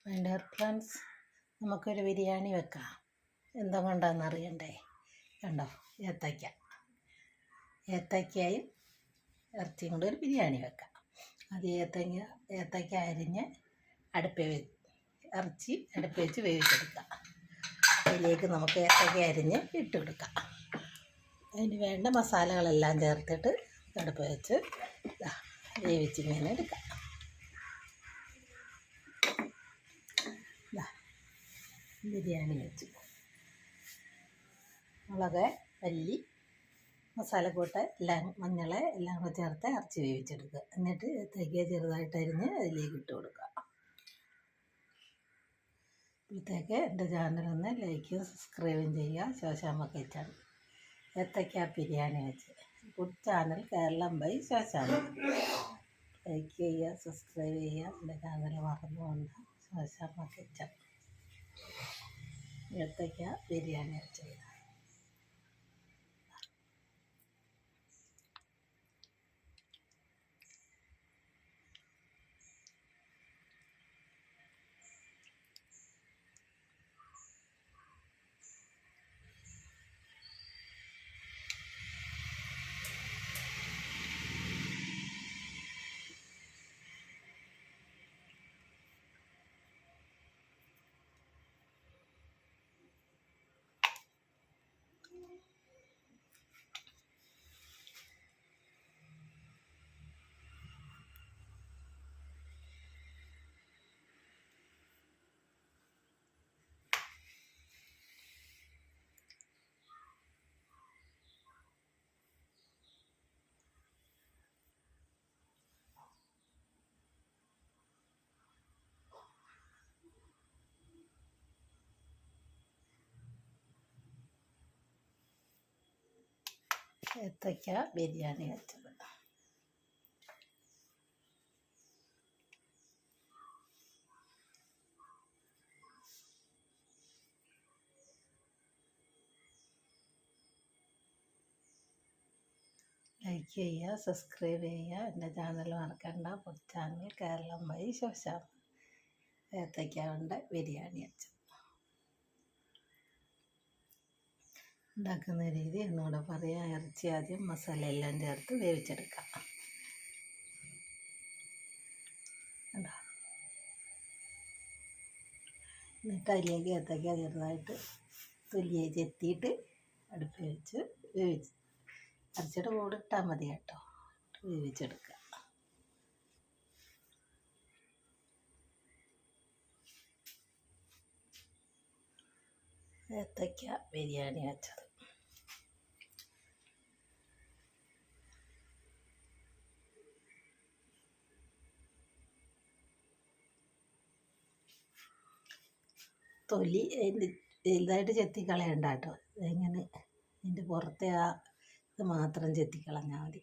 My dear friends, നമുക്കൊരു ബിരിയാണി വെക്കാം. എന്താ കൊണ്ടാന്ന് അറിയണ്ടേ? കണ്ടോ, ഏത്തയ്ക്കയും ഇറച്ചിയും കൊണ്ട് ഒരു ബിരിയാണി വെക്കാം. അത് ഏത്തയ്ക്ക അരിഞ്ഞ് ഇറച്ചി അടുപ്പിൽ വെച്ച് വേവിച്ചെടുക്കാം. അതിലേക്ക് നമുക്ക് ഏത്തയ്ക്ക അരിഞ്ഞ് ഇട്ട് കൊടുക്കാം. അതിന് വേണ്ട മസാലകളെല്ലാം ചേർത്തിട്ട് അടുപ്പിൽ വെച്ച് വേവിച്ചിങ്ങനെ എടുക്കാം. ബിരിയാണി വെച്ച് മുളക്, മല്ലി, മസാലക്കൂട്ട് എല്ലാം, മഞ്ഞൾ എല്ലാം കൂടെ ചേർത്ത് ഇറച്ചി വേവിച്ചെടുക്കുക. എന്നിട്ട് ഏത്തയ്ക്ക ചെറുതായിട്ട് അരിഞ്ഞ് അതിലേക്ക് ഇട്ട് കൊടുക്കുക. അപ്പോഴത്തേക്ക് എൻ്റെ ചാനലൊന്ന് ലൈക്കും സബ്സ്ക്രൈബും ചെയ്യുക. ശോശാമ്മ കിച്ചൺ ഏത്തയ്ക്ക ബിരിയാണി വെച്ച് food channel Keralam by Shoshamma. Like ചെയ്യുക, സബ്സ്ക്രൈബ് ചെയ്യുക. എൻ്റെ ചാനൽ മറന്നുകൊണ്ട് ശോശാമ്മ കിച്ചൺ ഏത്തയ്ക്ക ബിരിയാണി വെച്ചത്. ഏത്തയ്ക്ക ബിരിയാണി വെച്ചത്. ലൈക്ക് ചെയ്യുക, സബ്സ്ക്രൈബ് ചെയ്യുക. എൻ്റെ ചാനൽ മറക്കണ്ട. Food channel Keralam by Shoshamma. ഏത്തയ്ക്ക കൊണ്ട് ബിരിയാണി വെച്ചത്. ഉണ്ടാക്കുന്ന രീതി എന്നോട് പറയാം. ഇറച്ചി ആദ്യം മസാല എല്ലാം ചേർത്ത് വേവിച്ചെടുക്കാം. എന്നിട്ട് അതിലേക്ക് ഏത്തയ്ക്ക ചെറുതായിട്ട് തൊലിയെ ചെത്തിയിട്ട് അടുപ്പിൽ വെച്ച് ഇറച്ചിയുടെ കൂടെ ഇട്ടാൽ മതി കേട്ടോ. വേവിച്ചെടുക്കുക. ഏത്തയ്ക്ക ബിരിയാണി വെച്ചത്. തൊലി വലുതായിട്ട് ചെത്തിക്കളയണ്ട കേട്ടോ. ഇങ്ങനെ ഇതിൻ്റെ പുറത്തെ ഇത് മാത്രം ചെത്തിക്കളഞ്ഞാൽ മതി.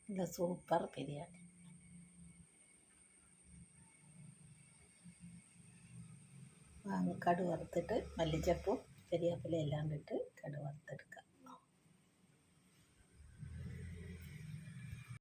ഇത് സൂപ്പർ ബിരിയാണി. കടുക് വറുത്തിട്ട് മല്ലിച്ചപ്പും കരിവേപ്പില എല്ലാം ഇട്ട് കടുക് വറുത്തെടുക്കുക.